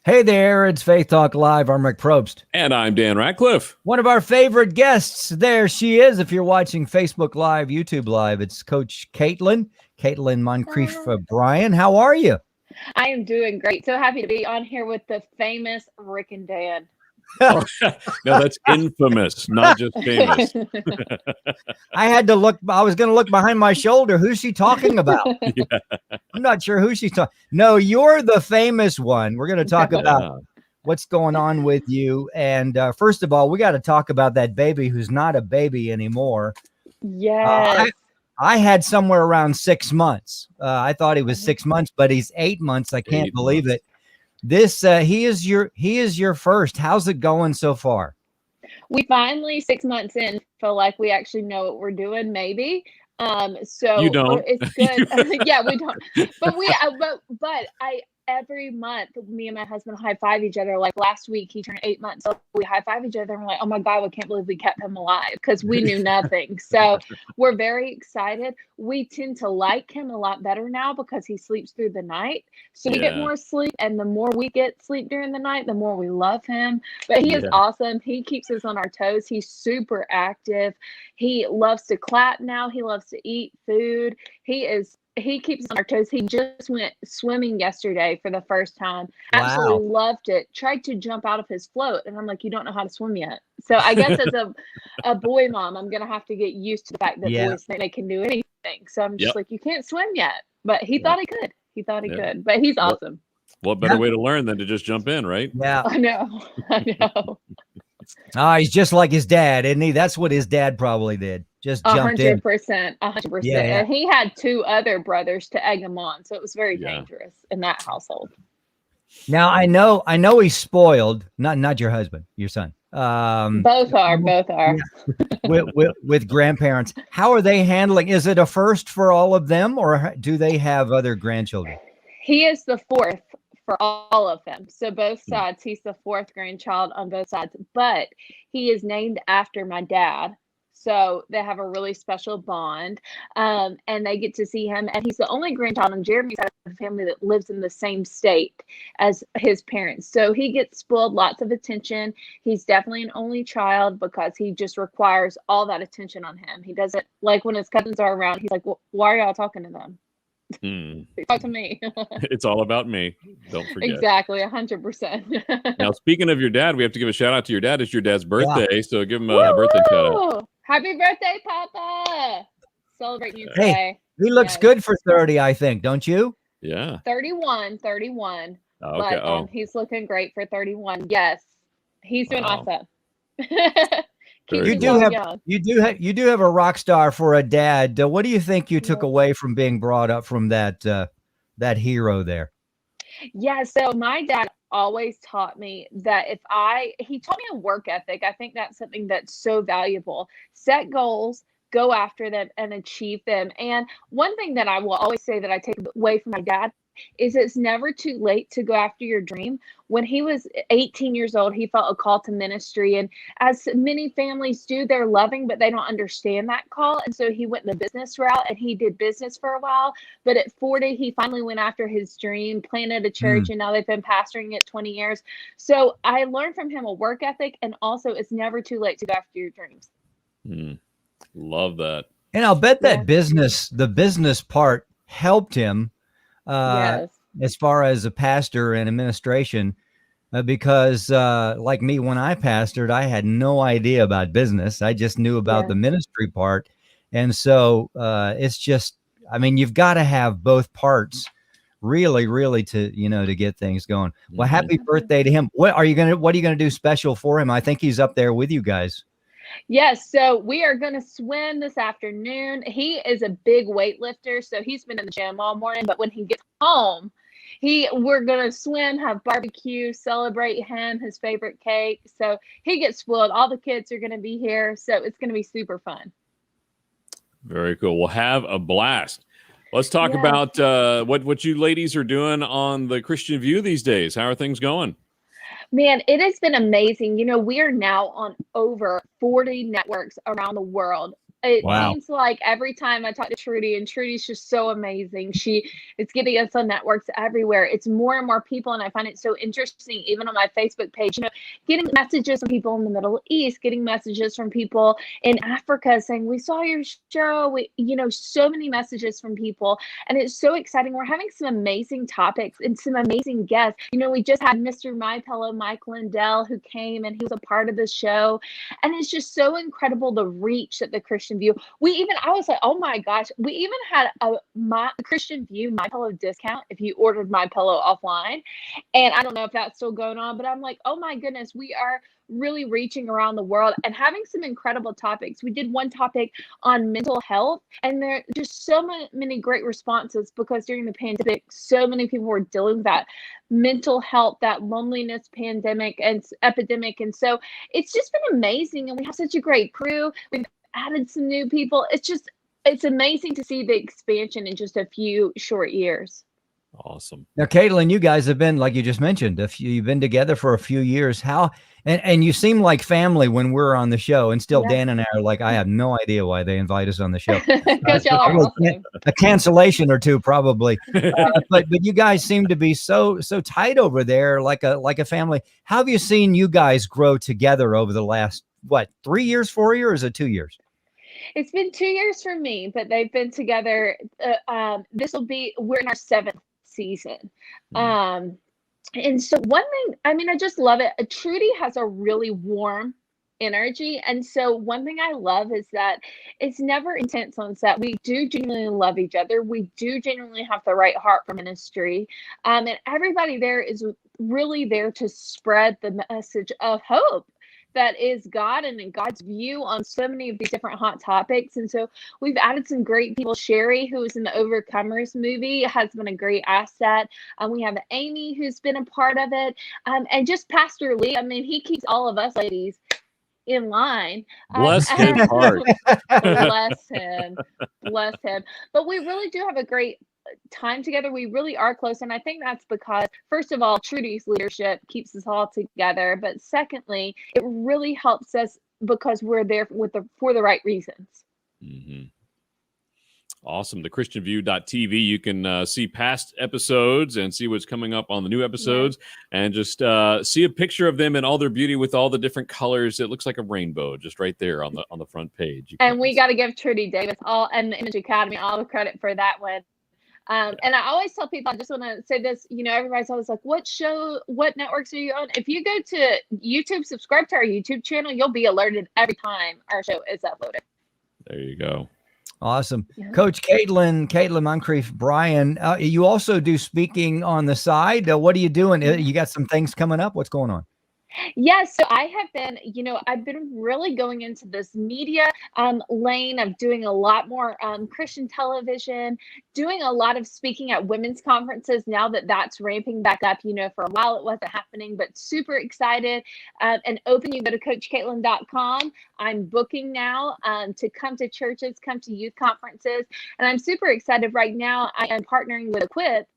Hey there, it's Faith Talk Live. I'm Rick Probst. And I'm Dan Ratcliffe. One of our favorite guests. There she is. If you're watching Facebook Live, YouTube Live, it's Koach Katlyn Moncrief Bryan. How are you? I am doing great. So happy to be on here with the famous Rick and Dan. No, that's infamous, not just famous. I had to look. I was going to look behind my shoulder. Who's she talking about? Yeah. I'm not sure who she's talking. No, you're the famous one. We're going to talk about what's going on with you. And first of all, we got to talk about that baby who's not a baby anymore. Yes. I had somewhere around 6 months. I thought he was 6 months, but he's 8 months. I can't believe it. This he is your first. How's it going so far? We finally 6 months in feel like we actually know what we're doing. Maybe. So You don't. It's good. Yeah, we don't. But every month, me and my husband high five each other. Like last week, he turned 8 months. So we high five each other. And we're like, oh my God, we can't believe we kept him alive because we knew nothing. So we're very excited. We tend to like him a lot better now because he sleeps through the night. So we get more sleep. And the more we get sleep during the night, the more we love him. But he is awesome. He keeps us on our toes. He's super active. He loves to clap now. He loves to eat food. He keeps us on our toes. He just went swimming yesterday for the first time. Wow. Absolutely loved it. Tried to jump out of his float. And I'm like, you don't know how to swim yet. So I guess as a boy mom, I'm going to have to get used to the fact that boys think they can do anything. So I'm just like, you can't swim yet. But he thought he could. He thought he could. But he's awesome. What better way to learn than to just jump in, right? Yeah. I know. He's just like his dad, isn't he? That's what his dad probably did. Just jumped in. 100%. 100%. Yeah. And he had 2 other brothers to egg him on. So it was very dangerous in that household. Now I know he's spoiled. Not your husband, your son. Both are. with grandparents. How are they handling? Is it a first for all of them, or do they have other grandchildren? He is the 4th for all of them. So both sides, he's the 4th grandchild on both sides, but he is named after my dad. So they have a really special bond, and they get to see him. And he's the only grandchild on Jeremy's side of the family that lives in the same state as his parents. So he gets spoiled, lots of attention. He's definitely an only child because he just requires all that attention on him. He doesn't like when his cousins are around. He's like, well, why are y'all talking to them? Talk to me. It's all about me. Don't forget. Exactly, 100%. Now, speaking of your dad, we have to give a shout out to your dad. It's your dad's birthday, so give him a birthday shout out. Happy birthday, Papa! Celebrate you today. He looks good for 30, I think, don't you? Yeah. 31. Oh, okay. But he's looking great for 31. Yes, he's doing awesome. You do have a rock star for a dad. What do you think you took away from being brought up from that hero there? Yeah, so my dad always taught me that he taught me a work ethic. I think that's something that's so valuable. Set goals, go after them, and achieve them. And one thing that I will always say that I take away from my dad is it's never too late to go after your dream. When he was 18 years old, he felt a call to ministry. And as many families do, they're loving, but they don't understand that call. And so he went the business route and he did business for a while. But at 40, he finally went after his dream, planted a church, and now they've been pastoring it 20 years. So I learned from him a work ethic, and also it's never too late to go after your dreams. Love that. And I'll bet that the business part helped him as far as a pastor and administration, because like me, when I pastored, I had no idea about business. I just knew about the ministry part. And so it's just, I mean, you've got to have both parts really to get things going. Well, happy birthday to him. What are you going to do special for him? I think he's up there with you guys. Yes, so we are going to swim this afternoon. He is a big weightlifter, so he's been in the gym all morning, but when he gets home, we're going to swim, have barbecue, celebrate him, his favorite cake. So he gets spoiled. All the kids are going to be here, so it's going to be super fun. Very cool. We'll have a blast. Let's talk about what you ladies are doing on the Christian View these days. How are things going? Man, it has been amazing. You know, we are now on over 40 networks around the world. It Wow. seems like every time I talk to Trudy, and Trudy's just so amazing. She is getting us on networks everywhere. It's more and more people, and I find it so interesting, even on my Facebook page, getting messages from people in the Middle East, getting messages from people in Africa saying, we saw your show. So many messages from people, and it's so exciting. We're having some amazing topics and some amazing guests. We just had Mr. My Pillow, Mike Lindell, who came, and he was a part of the show. And it's just so incredible the reach that the Christian View. I was like, oh my gosh, we even had a Christian View My Pillow discount if you ordered My Pillow offline. And I don't know if that's still going on, but I'm like, oh my goodness, we are really reaching around the world and having some incredible topics. We did one topic on mental health, and there are just so many great responses, because during the pandemic, so many people were dealing with that mental health, that loneliness pandemic and epidemic. And so it's just been amazing. And we have such a great crew. We've added some new people. It's amazing to see the expansion in just a few short years. Awesome. Now, Katlyn, you guys have been, like you just mentioned, you've been together for a few years. And you seem like family when we're on the show, and still Dan and I are like, I have no idea why they invite us on the show. Because y'all are awesome. A cancellation or two, probably. But you guys seem to be so tight over there, like a family. How have you seen you guys grow together over the last, 3 years, 4 years, or is it 2 years? It's been 2 years for me, but they've been together. We're in our 7th season. And so one thing, I just love it. Trudy has a really warm energy. And so one thing I love is that it's never intense on set. We do genuinely love each other. We do genuinely have the right heart for ministry. And everybody there is really there to spread the message of hope that is God and in God's view on so many of these different hot topics. And so we've added some great people. Sherry, who was in the Overcomers movie, has been a great asset. We have Amy, who's been a part of it. And just Pastor Lee, he keeps all of us ladies in line. Bless his heart. Bless him. But we really do have a great time together. We really are close, and I think that's because, first of all, Trudy's leadership keeps us all together, but secondly, it really helps us because we're there for the right reasons. Mm-hmm. Awesome. The ChristianView.tv. You can see past episodes and see what's coming up on the new episodes, and just see a picture of them in all their beauty with all the different colors. It looks like a rainbow just right there on the front page. And we got to give Trudy Davis and the Image Academy all the credit for that one. And I always tell people, I just want to say this, everybody's always like, what networks are you on? If you go to YouTube, subscribe to our YouTube channel, you'll be alerted every time our show is uploaded. There you go. Awesome. Yeah. Coach Katlyn Moncrief Bryan, you also do speaking on the side. What are you doing? You got some things coming up? What's going on? Yes, so I have been, I've been really going into this media lane of doing a lot more Christian television, doing a lot of speaking at women's conferences now that that's ramping back up. For a while it wasn't happening, but super excited and open. You go to CoachKatlyn.com. I'm booking now to come to churches, come to youth conferences, and I'm super excited right now. I am partnering with Equip.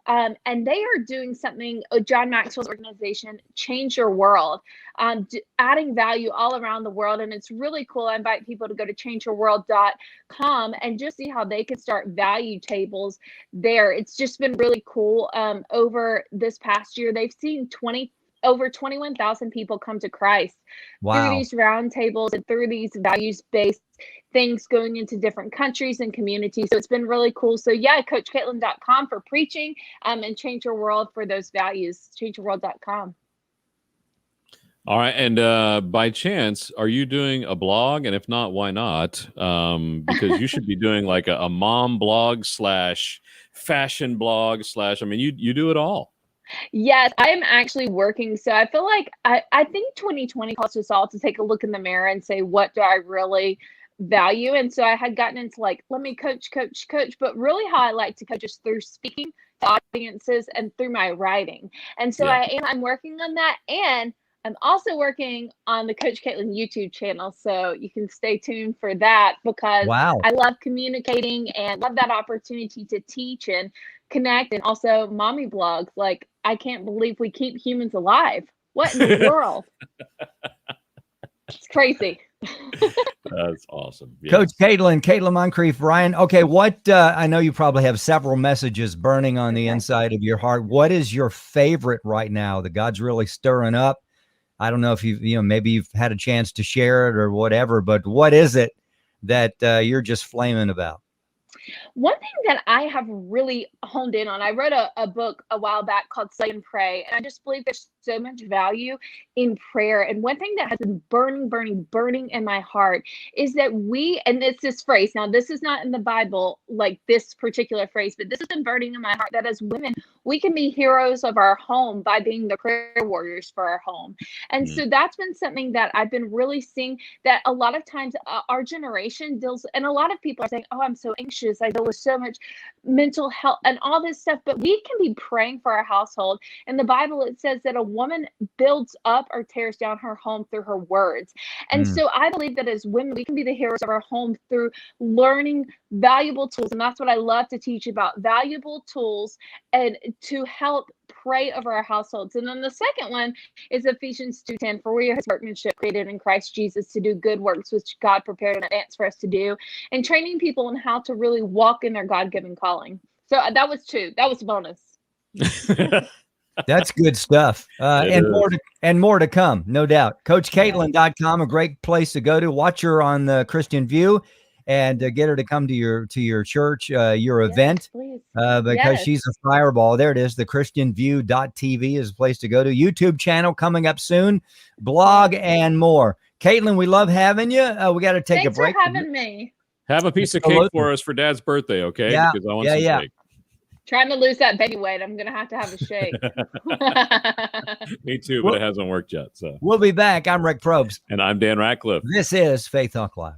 And they are doing something, John Maxwell's organization, Change Your World, adding value all around the world. And it's really cool. I invite people to go to changeyourworld.com and just see how they can start value tables there. It's just been really cool. Over this past year, they've seen over 21,000 people come to Christ through these round tables and through these values-based things going into different countries and communities. So it's been really cool. So yeah, CoachKatlyn.com for preaching and Change Your World for those values, changeyourworld.com. All right. And by chance, are you doing a blog? And if not, why not? Because you should be doing like a mom blog / fashion blog / you do it all. Yes, I am actually working. So I feel like I think 2020 caused us all to take a look in the mirror and say, what do I really value? And so I had gotten into let me coach, but really how I like to coach is through speaking to audiences and through my writing. And so I'm working on that. And I'm also working on the Koach Katlyn YouTube channel, so you can stay tuned for that because I love communicating and love that opportunity to teach and connect, and also mommy blogs. I can't believe we keep humans alive. What in the world? It's crazy. That's awesome. Yes. Coach Katlyn Moncrief, Ryan. Okay, what I know you probably have several messages burning on the inside of your heart. What is your favorite right now that God's really stirring up? I don't know if maybe you've had a chance to share it or whatever, but what is it that you're just flaming about? One thing that I have really honed in on, I wrote a book a while back called Slay and Pray, and I just believe there's so much value in prayer. And one thing that has been burning in my heart is that and it's this phrase, now this is not in the Bible, like this particular phrase, but this has been burning in my heart, that as women, we can be heroes of our home by being the prayer warriors for our home. And so that's been something that I've been really seeing, that a lot of times our generation deals, and a lot of people are saying, oh, I'm so anxious, I deal with so much mental health and all this stuff, but we can be praying for our household. In the Bible, it says that a woman builds up or tears down her home through her words. And so I believe that as women, we can be the heroes of our home through learning valuable tools. And that's what I love to teach about, valuable tools and to help pray over our households. And then the second one is Ephesians 2:10, for we are his workmanship, created in Christ Jesus to do good works, which God prepared in advance for us to do, and training people on how to really walk in their God-given calling. So that was two. That was a bonus. That's good stuff. And more to come, no doubt. CoachKatlyn.com, a great place to go to. Watch her on the Christian View and get her to come to your church, your event, because she's a fireball. There it is. The ChristianView.tv is a place to go to. YouTube channel coming up soon, blog and more. Katlyn, we love having you. We got to take a break. Thanks for having me. Have a piece of cake for us for Dad's birthday, okay? Yeah, because I want some cake. Trying to lose that baby weight. I'm going to have a shake. Me too, but it hasn't worked yet. So we'll be back. I'm Rick Probst. And I'm Dan Ratcliffe. This is Faith Talk Live.